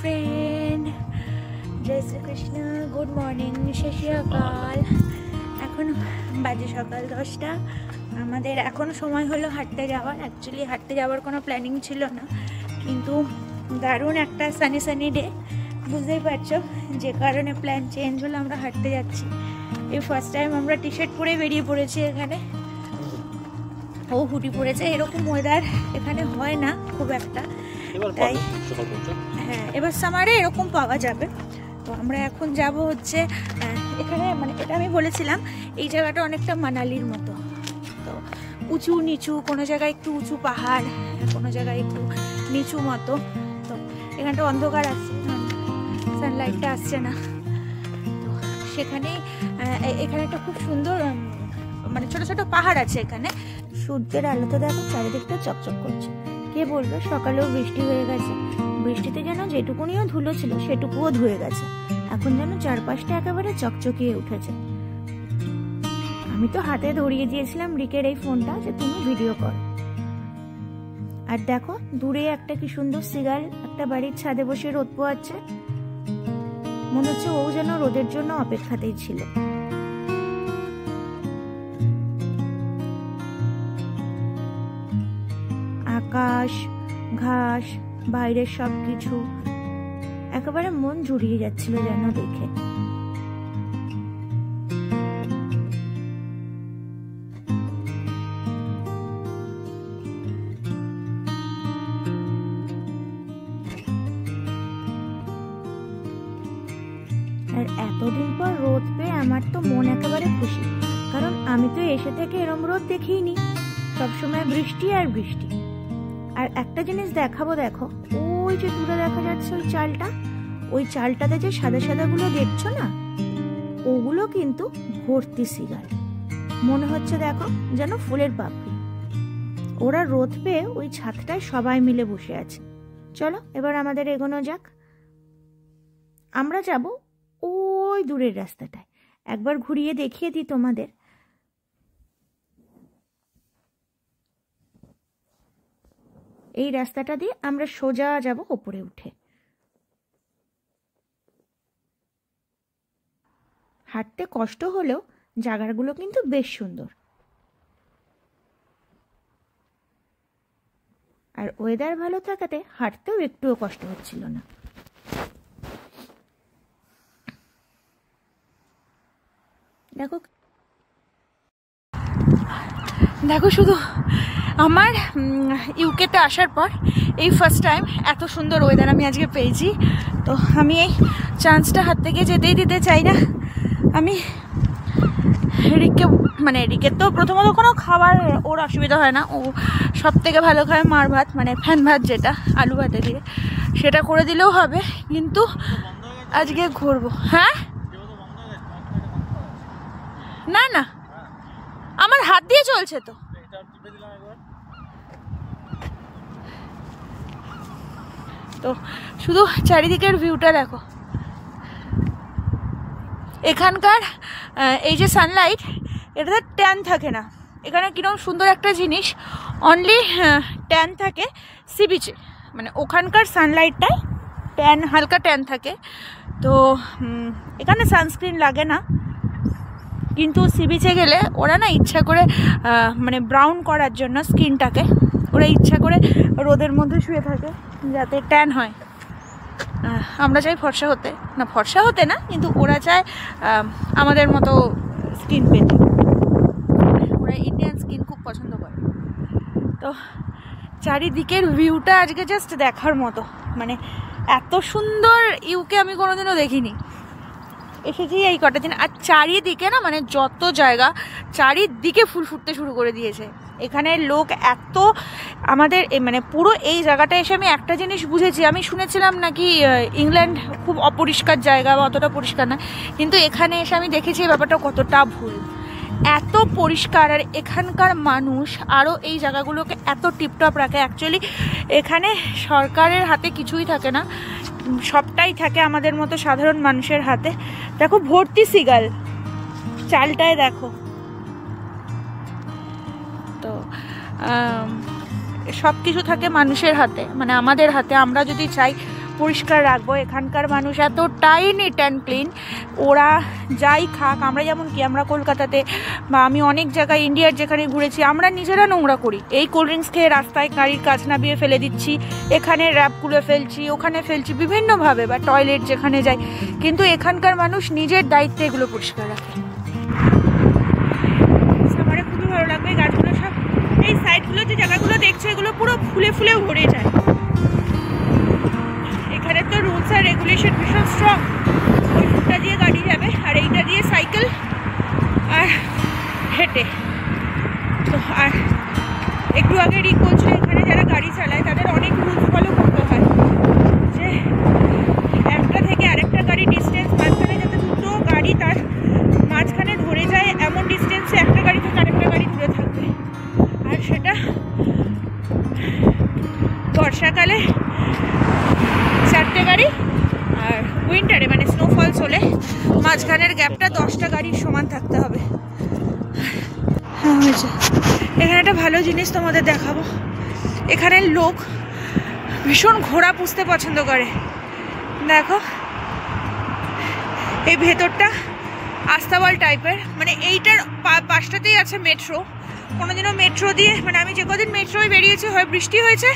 Friend, জয় Shrikrishna, good morning, সকাল। এখন বাজে সকাল 10টা। আমাদের এখন সময় হলো হাঁটতে যাওয়ার। অ্যাকচুয়ালি হাঁটতে যাওয়ার কোনো প্ল্যানিং ছিল না, কিন্তু দারুণ একটা সানি ডে, বুঝতেই পারছো, যে কারণে প্ল্যান চেঞ্জ হলো। আমরা হাঁটতে যাচ্ছি। এই ফার্স্ট টাইম আমরা টি শার্ট পরে বেরিয়ে পড়েছি। এখানে ও হুডি পড়েছে। এরকম ওয়েদার এখানে হয় না খুব একটা, তাই হ্যাঁ এবার সামারে এরকম পাওয়া যাবে। তো আমরা এখন যাব হচ্ছে এখানে, মানে এটা আমি বলেছিলাম এই জায়গাটা অনেকটা মানালির মতো। তো উঁচু নিচু, কোনো জায়গায় একটু উঁচু পাহাড়, কোনো জায়গায় একটু নিচু মতো। তো এখানটা অন্ধকার আসছে, সানলাইটটা আসছে না। তো সেখানেই এখানে একটা খুব সুন্দর মানে ছোট ছোট পাহাড় আছে। এখানে সূর্যের আলোতে দেখো চারিদিকটা চকচক করছে। কে বলবে সকালেও বৃষ্টি হয়ে গেছে। বৃষ্টিতে যেন যেটুকুনিও ধুলো ছিল সেটুকুও ধুয়ে গেছে। এখন যেন চারপাশটা একেবারে চকচকিয়ে উঠেছে। আমি তো হাতে ধরিয়ে দিয়েছিলাম রিকের এই ফোনটা যে তুমি ভিডিও কর। আর দেখো দূরে একটা কি সুন্দর সিগাল একটা বাড়ির ছাদে বসে রোদ পোয়াচ্ছে। মনে হচ্ছে ও যেন রোদের জন্য অপেক্ষাতেই ছিল। আকাশ, ঘাস, বাইরের সবকিছু একেবারে মন জুড়িয়ে যাচ্ছিল যেন দেখে। আর এতদিন পর রোদ পেয়ে আমার তো মন একেবারে খুশি, কারণ আমি তো এসে থেকে এরম রোদ দেখিনি। সবসময় বৃষ্টি আর বৃষ্টি। আর একটা জিনিস দেখাবো, দেখো ওই যে দূরে দেখা যাচ্ছে ওই চালটা, ওই চালটাতে যে সাদা সাদা গুলো দেখছো না, ওগুলো কিন্তু ভর্তি সিগাল। মনে হচ্ছে দেখো যেন ফুলের পাপড়ি। ওরা রোদ পেয়ে ওই ছাদটায় সবাই মিলে বসে আছে। চলো এবার আমাদের এগোনো যাক। আমরা যাব ওই দূরের রাস্তাটায়। একবার ঘুরিয়ে দেখিয়ে দিই তোমাদের। এই রাস্তাটা দিয়ে আমরা সোজা যাব উপরে উঠে। হাঁটতে কষ্ট হলেও জায়গাগুলো কিন্তু বেশ সুন্দর। আর ওয়েদার ভালো থাকাতে হাঁটতেও একটুও কষ্ট হচ্ছিল না। দেখো দেখো শুধু আমার ইউকেতে আসার পর এই ফার্স্ট টাইম এত সুন্দর ওয়েদার আমি আজকে পেয়েছি। তো আমি এই চান্সটা হাত থেকে যেতেই দিতে চাই না। আমি রিকের তো প্রথমত কোনো খাবার ওর অসুবিধা হয় না। ও সব থেকে ভালো খায় মার ভাত, মানে ফ্যান ভাত, যেটা আলু ভাতে দিয়ে, সেটা করে দিলেও হবে। কিন্তু আজকে ঘুরবো। হ্যাঁ না না, আমার হাত দিয়ে চলছে তো। তো শুধু চারিদিকের ভিউটা দেখো। এখানকার এই যে সানলাইট, এটাতে ট্যান থাকে না। এখানে কিরকম সুন্দর একটা জিনিস, অনলি ট্যান থাকে সি বিচে, মানে ওখানকার সানলাইটটায় ট্যান, হালকা ট্যান থাকে। তো এখানে সানস্ক্রিন লাগে না, কিন্তু সি বিচে গেলে ওরা না ইচ্ছা করে মানে ব্রাউন করার জন্য স্কিনটাকে ওরা ইচ্ছা করে রোদের মধ্যে শুয়ে থাকে যাতে ট্যান হয়। আমরা চাই ফর্সা হতে, না ফর্সা হতে না, কিন্তু ওরা চায় আমাদের মতো স্কিন পেতে। ওরা ইন্ডিয়ান স্কিন খুব পছন্দ করে। তো চারিদিকের ভিউটা আজকে জাস্ট দেখার মতো, মানে এত সুন্দর ইউকে আমি কোনোদিনও দেখিনি। এসেছি এই কটা দিন। আর চারিদিকে না, মানে যত জায়গা চারিদিকে ফুল ফুটতে শুরু করে দিয়েছে। এখানে লোক এত, আমাদের মানে পুরো এই জায়গাটা এসে আমি একটা জিনিস বুঝেছি। আমি শুনেছিলাম নাকি ইংল্যান্ড খুব অপরিষ্কার জায়গা বা অতটা পরিষ্কার না, কিন্তু এখানে এসে আমি দেখেছি এই ব্যাপারটা কতটা ভুল। এত পরিষ্কার, আর এখানকার মানুষ আরও এই জায়গাগুলোকে এত টিপটপ রাখে। অ্যাকচুয়ালি এখানে সরকারের হাতে কিছুই থাকে না, সবটাই থাকে আমাদের মতো সাধারণ মানুষের হাতে। দেখো ভর্তি সিগাল চালটায়, দেখো। তো সব কিছু থাকে মানুষের হাতে, মানে আমাদের হাতে। আমরা যদি চাই পরিষ্কার রাখবো। এখানকার মানুষ এতটাই নিট অ্যান্ড ক্লিন, ওরা যাই খাক, আমরা যেমন কি আমরা কলকাতাতে বা আমি অনেক জায়গায় ইন্ডিয়ার যেখানে ঘুরেছি আমরা নিজেরা নোংরা করি। এই কোল্ড ড্রিঙ্কস খেয়ে রাস্তায় গাড়ির কাজ নামিয়ে ফেলে দিচ্ছি, এখানে র্যাপগুলো ফেলছি, ওখানে ফেলছি বিভিন্নভাবে, বা টয়লেট যেখানে যাই। কিন্তু এখানকার মানুষ নিজের দায়িত্বে এগুলো পরিষ্কার রাখে। আমার খুবই ভালো লাগবে গাছগুলো সব, এই সাইডগুলো যে জায়গাগুলো দেখছে এগুলো পুরো ফুলে ফুলে ভরে যায়। এখানে তো রুলস আর রেগুলেশন ভীষণ স্ট্রং। ওই ফুটটা দিয়ে গাড়ি যাবে আর এইটা দিয়ে সাইকেল আর হেঁটে। তো আর একটু আগে রিক বলছিল এখানে যারা গাড়ি চালায় তাদের অনেক রুলস ফলো করতে হয়, যে একটা থেকে আরেকটা গাড়ি ডিস্টেন্স মাঝখানে যাতে দুটো গাড়ি তার মাঝখানে ধরে যায় এমন ডিস্টেন্সে একটা গাড়ি থেকে আরেকটা গাড়ি দূরে থাকবে। আর সেটা বর্ষাকালে 4টে গাড়ি, আর উইন্টারে মানে স্নোফলস হলে মাঝখানের গ্যাপটা 10টা গাড়ির সমান থাকতে হবে। হ্যাঁ হয়েছে। এখানে একটা ভালো জিনিস তোমাদের দেখাবো। এখানের লোক ভীষণ ঘোড়া পুষতে পছন্দ করে। দেখো এই ভেতরটা আস্তাবল টাইপের, মানে এইটার পাশটাতেই আছে মেট্রো। কোনোদিনও মেট্রো দিয়ে, মানে আমি যে কদিন মেট্রোয় বেরিয়েছি হয় বৃষ্টি হয়েছে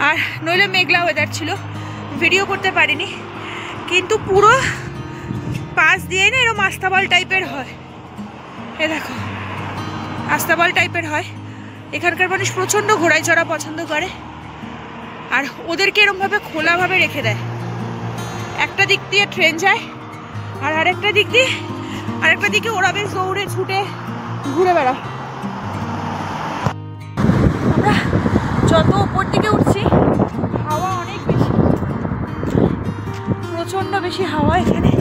আর নইলে মেঘলা ওয়েদার ছিল, ভিডিও করতে পারিনি। কিন্তু পুরো পাশ দিয়ে না এরকম আস্তাবল টাইপের হয়। এ দেখো আস্তাবল টাইপের হয়। এখানকার মানুষ প্রচণ্ড ঘোড়ায় চড়া পছন্দ করে, আর ওদেরকে এরকমভাবে খোলাভাবে রেখে দেয়। একটা দিক দিয়ে ট্রেন যায় আর আরেকটা দিকে ওরা বেশ দৌড়ে ছুটে ঘুরে বেড়ায়। আমরা যত উপর দিকে উঠছি হাওয়া অনেক বেশি, প্রচণ্ড বেশি হাওয়া। এখানে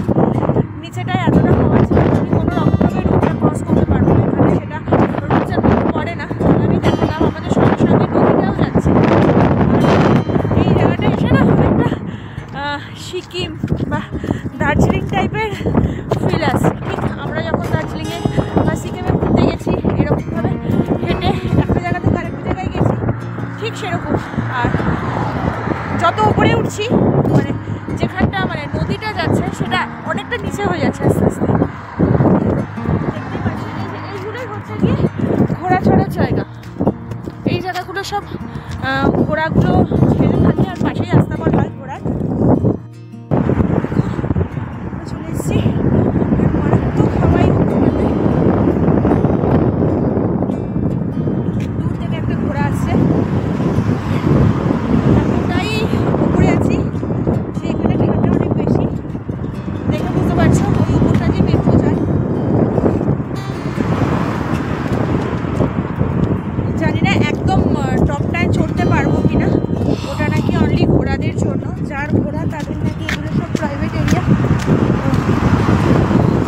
নিচেটায় এতটা হাওয়া আছে আমি কোনো রকমভাবে রুটটা ক্রস করতে পারবো না। এখানে সেটা রুটসের মধ্যে পড়ে না। আমি দেখালাম আমাদের সঙ্গে সঙ্গে নদীটাও যাচ্ছে। এই জায়গাটা এসে না অনেকটা সিকিম বা দার্জিলিং টাইপের ফিল আসছে। ঠিক আমরা যখন দার্জিলিংয়ে বা সিকিমে ঘুরতে গেছি এরকমভাবে হেঁটে একটা জায়গা থেকে আরেকটা জায়গায় গেছি, ঠিক সেরকম। আর যত উপরে উঠছি মানে যেখানটা মানে নদীটা যাচ্ছে সেটা অনেকটা নিচে হয়ে যাচ্ছে আস্তে আস্তে। দেখতে পাচ্ছি এইগুলোই হচ্ছে গিয়ে ঘোড়া চড়ার জায়গা। এই জায়গাগুলো সব ঘোড়াগুলো ছেড়ে থাকে আর পাশেই আস্তাবল হয় ঘোড়ার। চলে এসছি মারাত্মক হাওয়াই দূর থেকে একটা ঘোড়া আসছে। এতটাই উপরে আছি যে এখানে ঠান্ডা অনেক বেশি, দেখে বুঝতে পারছো। ওই উপরটা দিয়ে মেট্রো যায়। জানি না একদম টপটায় চড়তে পারবো কিনা, ওটা নাকি অনলি ঘোড়াদের জন্য, যার ঘোড়া তাদের নাকি এগুলো সব প্রাইভেট এরিয়া।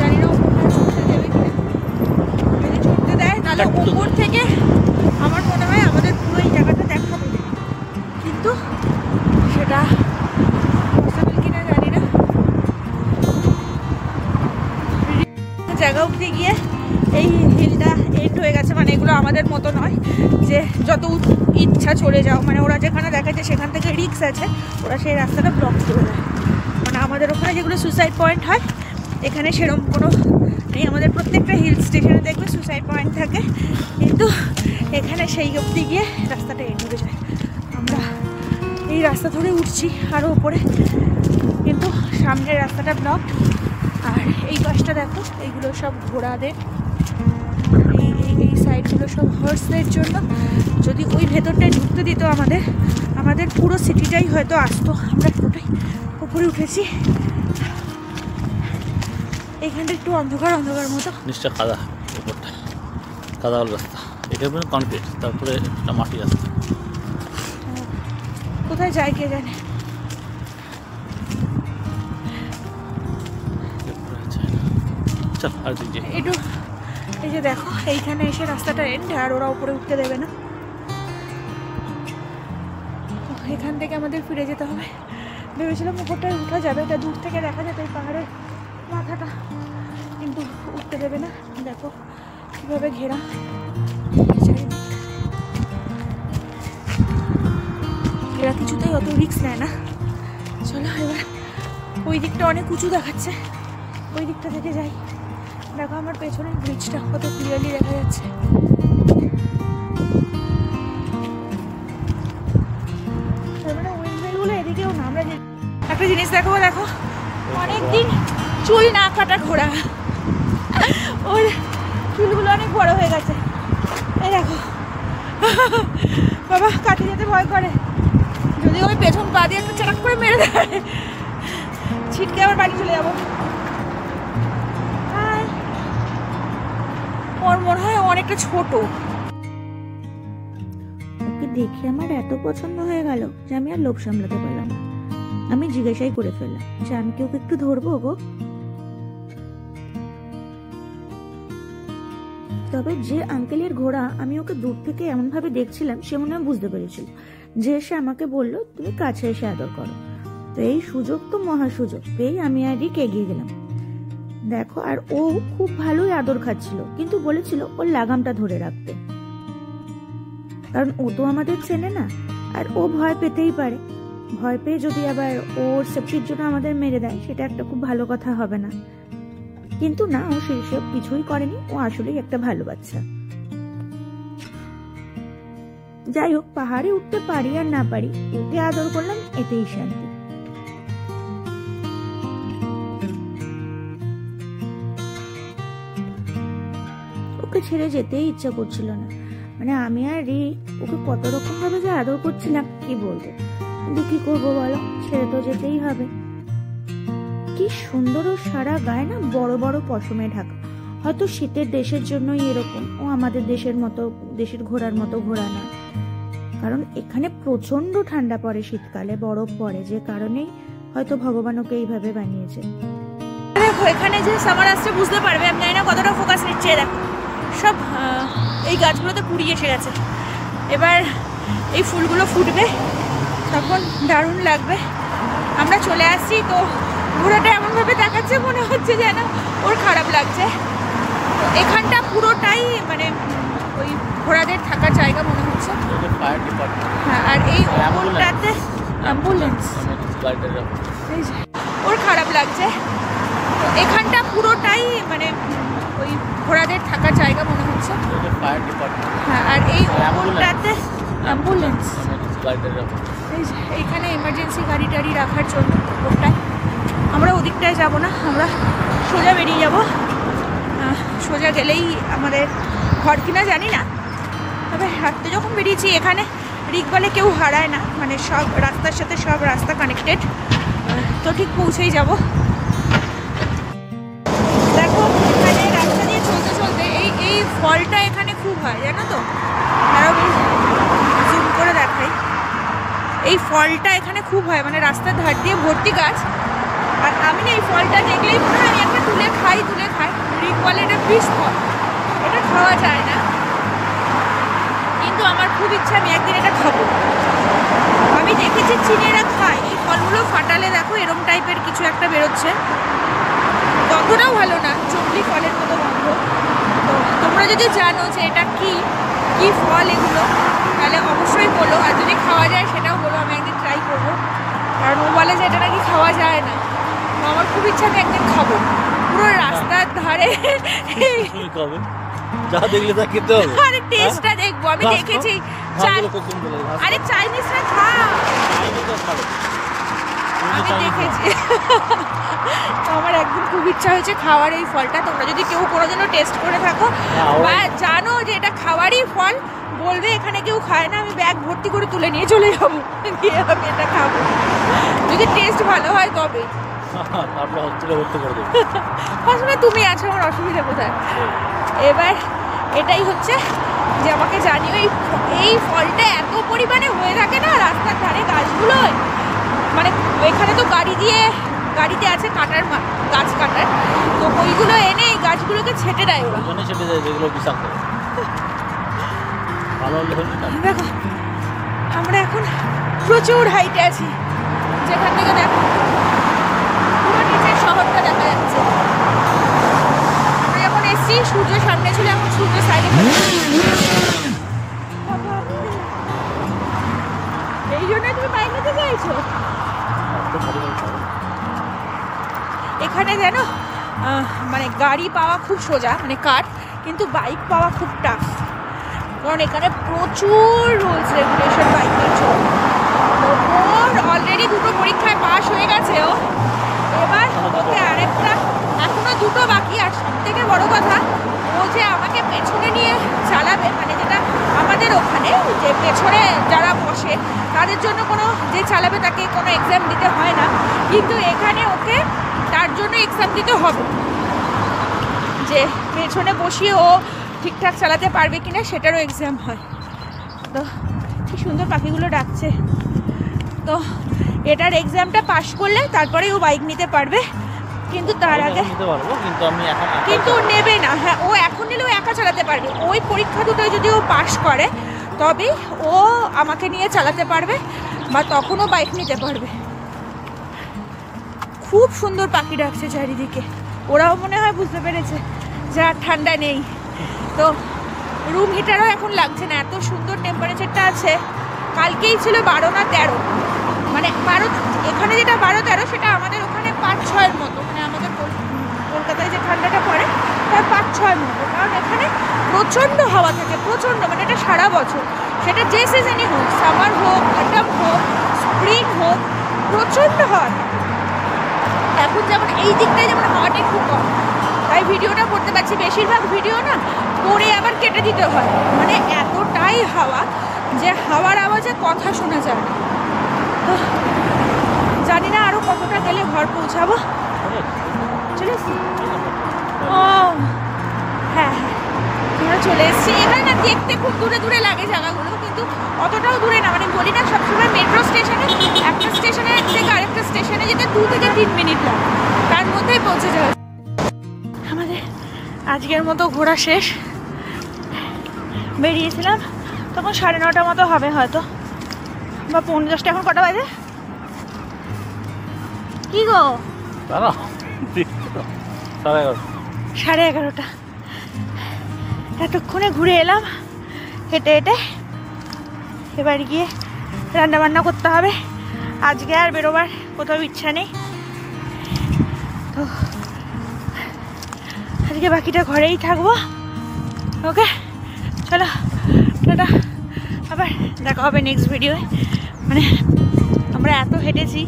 জানি না ওপরটা চড়তে দেবে কিনা, যদি চড়তে দেয় তাহলে ওপর থেকে আমার মনে হয় আমাদের পুরো এই জায়গাটা দেখাবে, কিন্তু সেটা পসিবল কিনা জানি না। জায়গা অবধি গিয়ে এই হিলটা এন্ড হয়ে গেছে, মানে এগুলো আমাদের মতো নয় যে যত ইচ্ছা চলে যাও, মানে ওরা যেখানে দেখাচ্ছে সেখান থেকে রিস্ক আছে, ওরা সেই রাস্তাটা ব্লক করে দেয়। মানে আমাদের ওখানে যেগুলো সুসাইড পয়েন্ট হয় এখানে সেরকম কোনো নেই। আমাদের প্রত্যেকটা হিল স্টেশনে দেখবে সুসাইড পয়েন্ট থাকে, কিন্তু এখানে সেই অবধি গিয়ে রাস্তাটা এন্ড হয়ে যায়। আমরা এই রাস্তা ধরে উঠছি আরও উপরে, কিন্তু সামনের রাস্তাটা ব্লক। আর এই পাশটা দেখো এইগুলো সব ঘোড়াদের, এই সাইডগুলো সব হর্সদের জন্য। যদি ওই ভেতরটায় ঢুকতে দিত আমাদের পুরো সিটিটাই হয়তো আসতো। আমরা পুরোটাই উপরে উঠেছি। এইখানটা একটু অন্ধকার মতো, নিশ্চয় কাদা, উপরটা কাদা হল রাস্তা, এটা কনক্রিট, তারপরে একটা মাটি রাস্তা। কোথায় যায় কে জানে। চল আর দিকে একটু এই যে দেখো এইখানে এসে রাস্তাটা এন্ড, আর ওরা উপরে উঠতে দেবে না। এখান থেকে আমাদের ফিরে যেতে হবে। ভেবেছিলাম উপরটায় উঠা যাবে, এটা দূর থেকে দেখা যেত এই পাহাড়ের মাথাটা, কিন্তু উঠতে দেবে না। দেখো কীভাবে ঘেরা এরা কিছুতেই অত রিস্ক নেয় না। চলো এবার ওই দিকটা অনেক উঁচু দেখাচ্ছে, ওই দিকটা থেকে যাই। দেখো আমার পেছনের ব্রিজটা কত ক্লিয়ারলি দেখা যাচ্ছে। এদিকেও না, আমরা একটা জিনিস দেখো, দেখো অনেকদিন চুল না কাটা ঘোড়া, ওর চুলগুলো অনেক বড় হয়ে গেছে। এই দেখো বাবা, কাটে যেতে ভয় করে, যদি ওই পেছন পা দিয়ে একটা চাক করে মেরে দেয়, ছিটকে আবার বাড়ি চলে যাবো। ওর মনে হয় অনেকটা ছোট। ওকে দেখে আমার এত পছন্দ হয়ে গেল যে আমি আর লোভ সামলাতে পারলাম না। আমি জিজ্ঞাসাই করে ফেললাম যে আমি কি ওকে একটু ধরবো গো। তবে যে আঙ্কেলের ঘোড়া আমি ওকে দূর থেকে এমন ভাবে দেখছিলাম, সে মনে হয় বুঝতে পেরেছিল যে সে আমাকে বললো তুমি কাছে এসে আদর করো। তো এই সুযোগ তো মহা সুযোগ পেয়ে আমি আর রিক এগিয়ে গেলাম। দেখো, আর ও খুব ভালোই আদর খাচ্ছিল, কিন্তু বলেছিল ওর লাগামটা ধরে রাখতে, কারণ ও তো আমাদের চেনে না, আর ও ভয় পেতেই পারে। ভয় পেয়ে যদি আবার ওর সেফটির জন্য আমাদের মেরে দেয়, সেটা একটা খুব ভালো কথা হবে না। কিন্তু না, ও সেসব কিছুই করেনি, ও আসলেই একটা ভালো বাচ্চা। যাই হোক, পাহাড়ে উঠতে পারি আর না পারি, ওকে আদর করলাম, এতেই শান্তি। ওকে ছেড়ে যেতেই ইচ্ছা করছিল না। মানে আমি আর রিক ওকে কত রকম ভাবে যে আদর করছিলাম, কি বলবো। কিন্তু কি করবো বলো, ছেড়ে তো যেতেই হবে। কি সুন্দর ও সারা গায়ে না বড় বড় পশমে ঢাকা। হয়তো শীতের দেশের জন্যই এরকম, ও আমাদের দেশের মতো, দেশের ঘোড়ার মতো ঘোড়া না। কারণ এখানে প্রচন্ড ঠান্ডা পড়ে, শীতকালে বরফ পড়ে, যে কারণেই হয়তো ভগবান ওকে এইভাবে বানিয়েছে। দেখো এখানে যে সামার আসছে বুঝতে পারবে, আমি জানি না কতটা ফোকাস নিচ্ছে। দেখো সব এই গাছগুলোতে কুড়ি এসে গেছে। এবার এই ফুলগুলো ফুটবে, তখন দারুণ লাগবে। আমরা চলে আসছি তো ঘোড়াটা এমনভাবে দেখাচ্ছে, মনে হচ্ছে যেন ওর খারাপ লাগছে। তো এখানটা পুরোটাই মানে ওই ঘোড়াদের থাকার জায়গা মনে হচ্ছে। হ্যাঁ, আর এই ওপরটাতে অ্যাম্বুলেন্স, ওর খারাপ লাগছে। তো এখানটা পুরোটাই মানে ওই ঘোড়াদের থাকার জায়গা মনে হচ্ছে। হ্যাঁ, আর এই ওপরটাতে অ্যাম্বুলেন্স, এইখানে এমার্জেন্সি গাড়ি টাড়ি রাখার জন্য ওপরটায়। আমরা ওদিকটায় যাব না, আমরা সোজা বেরিয়ে যাব। সোজা গেলেই আমাদের ঘর কিনা জানি না, তবে হাঁটতে যখন বেরিয়েছি, এখানে রিক বলে কেউ হারায় না, মানে সব রাস্তার সাথে সব রাস্তা কানেক্টেড, তো ঠিক পৌঁছেই যাব। দেখো এখানে রাস্তা দিয়ে চলতে চলতে এই ফলটা এখানে খুব হয়, জানো তো। আরও জুম করে দেখাই, এই ফলটা এখানে খুব হয়, মানে রাস্তার ধার দিয়ে ভর্তি গাছ। আর আমি না এই ফলটা দেখলেই মনে হয় আমি একটা তুলে খাই। রিক বলে এটা বিষ ফল, এটা খাওয়া যায় না, কিন্তু আমার খুব ইচ্ছা আমি একদিন এটা খাবো। আমি দেখেছি চীনেরা খায় এই ফলগুলো, ফাটালে দেখো এরম টাইপের কিছু একটা বেরোচ্ছে, গন্ধটাও ভালো না, চমলি ফলের মতো গন্ধ। তো তোমরা যদি জানো যে এটা কি ফল এগুলো, তাহলে অবশ্যই বলো, আর যদি খাওয়া যায় সেটাও বলো, আমি একদিন ট্রাই করবো। কারণ ও বলে যে এটা নাকি খাওয়া যায় না, তো আমার খুব ইচ্ছা আমি একদিন খাবো। পুরো রাস্তার ধারে যা দেখলে তা খেতে হবে, আরে টেস্টটা দেখবো। আমি দেখেছি, আরে চাইনিজরা খায়, আমি দেখেছি। তো আমার একদিন খুব ইচ্ছা হয়েছে খাওয়ার এই ফলটা। তোমরা যদি কেউ কোনোদিনও টেস্ট করে থাকো বা জানো যে এটা খাওয়ারই ফল, বলবে এখানে কেউ খায় না, আমি ব্যাগ ভর্তি করে তুলে নিয়ে চলে যাবো, গিয়ে আমি এটা খাবো। যদি টেস্ট ভালো হয় তবে আসলে তুমি আছো, আমার অসুবিধা কোথায়। এবার এটাই হচ্ছে যে আমাকে জানিও এই ফলটা এত পরিমাণে হয়ে থাকে না রাস্তার ধারে গাছগুলোয়, মানে এখানে তো গাড়িতে আছে কাটার, গাছ কাটার, তো ওইগুলো এনে এই গাছগুলোকে ছেটে দেয় ওরা, ছেটে দেয় যেগুলো বিষাক্ত। দেখো আমরা এখন প্রচুর হাইটে আছি, যেখান থেকে দেখো পুরো নিচের শহরটা দেখা যাচ্ছে। আমরা যখন এসছি সূর্য সামনে ছিল, এখন সূর্য সাইডে। এই জন্য তুমি এখানে যেন মানে গাড়ি পাওয়া খুব সোজা, মানে কার, কিন্তু বাইক পাওয়া খুব টাফ, কারণ এখানে প্রচুর রুলস রেগুলেশন বাইকের জন্য। ওর অলরেডি 2টো পরীক্ষায় পাশ হয়ে গেছে ও, এবার ওকে আরেকটা, এখনো 2টো বাকি। আর সব থেকে বড় কথা, ও যে আমাকে পেছনে নিয়ে চালাবে, মানে যেটা আমাদের ওখানে যে পেছনে যারা বসে তাদের জন্য কোনো যে চালাবে তাকে কোনো এক্সাম দিতে হয় না, কিন্তু এখানে ওকে তার জন্য এক্সাম দিতে হবে, যে পেছনে বসিয়ে ও ঠিকঠাক চালাতে পারবে কিনা সেটারও এক্সাম হয়। তো কি সুন্দর পাখিগুলো ডাকছে। তো এটার এক্সামটা পাশ করলে তারপরে ও বাইক নিতে পারবে, কিন্তু তার আগে নিতে পারবো, কিন্তু আমি এখন কিন্তু নেবে না। হ্যাঁ, ও এখন নিলেও একা চালাতে পারবে, ওই পরীক্ষা দুটোয় যদি ও পাশ করে তবে ও আমাকে নিয়ে চালাতে পারবে, বা তখনও বাইক নিতে পারবে। খুব সুন্দর পাখি ডাকছে চারিদিকে, ওরাও মনে হয় বুঝতে পেরেছে যে আর ঠান্ডা নেই। তো রুম হিটারও এখন লাগছে না, এত সুন্দর টেম্পারেচারটা আছে। কালকেই ছিল 12 না 13, মানে 12, এখানে যেটা 12-13 সেটা আমাদের ওখানে 5-6-এর মতো, মানে আমাদের কলকাতায় যে ঠান্ডাটা পড়ে তার 5-6-এর মতো, কারণ এখানে প্রচণ্ড হাওয়া থাকে, প্রচণ্ড, মানে এটা সারা বছর, সেটা যে সিজনই হোক, সামার হোক, অটাম হোক, স্প্রিং হোক, প্রচণ্ড হাওয়া থাকে। এখন যেমন এই দিকটায় যেমন হাওয়াটা একটু কম, তাই ভিডিওটা করতে পারছি। বেশিরভাগ ভিডিও না করে আবার কেটে দিতে হয়, মানে এতটাই হাওয়া যে হাওয়ার আওয়াজে কথা শোনা যায় না। তো জানি না আরও কতটা গেলে ঘর পৌঁছাবো। চলে এসছি? ও হ্যাঁ হ্যাঁ, আমরা চলে এসেছি। এখানে না দেখতে খুব দূরে দূরে লাগে জায়গাগুলো, কিন্তু অতটাও দূরে না, মানে বলি না সবসময় মেট্রো স্টেশনে একটা স্টেশনে থেকে আরেকটা স্টেশনে যেতে 2 থেকে 3 মিনিট লাগে, তার মধ্যেই পৌঁছে যাবে। আমাদের আজকের মতো ঘোরা শেষ। বেরিয়েছিলাম তখন 9:30 মতো হবে হয়তো, বা 9:50। এখন কটা বাজে? কি গো? 11:30। এতক্ষণে ঘুরে এলাম হেঁটে হেঁটে। এবার গিয়ে রান্না বান্না করতে হবে। আজকে আর বেরোবার কোথাও ইচ্ছা নেই, তো আজকে বাকিটা ঘরেই থাকবো। ওকে, চলো টাটা, আবার দেখা হবে নেক্সট ভিডিওয়ে। মানে আমরা এত হেঁটেছি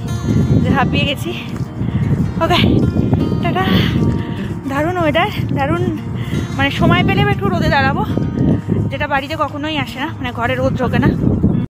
যে হাঁপিয়ে গেছি। ওকে টাটা। দারুণ ওয়েদার, দারুণ, মানে সময় পেলে একটু রোদে দাঁড়াবো, যেটা বাড়িতে কখনোই আসে না, মানে ঘরে রোদ ঢোকে না।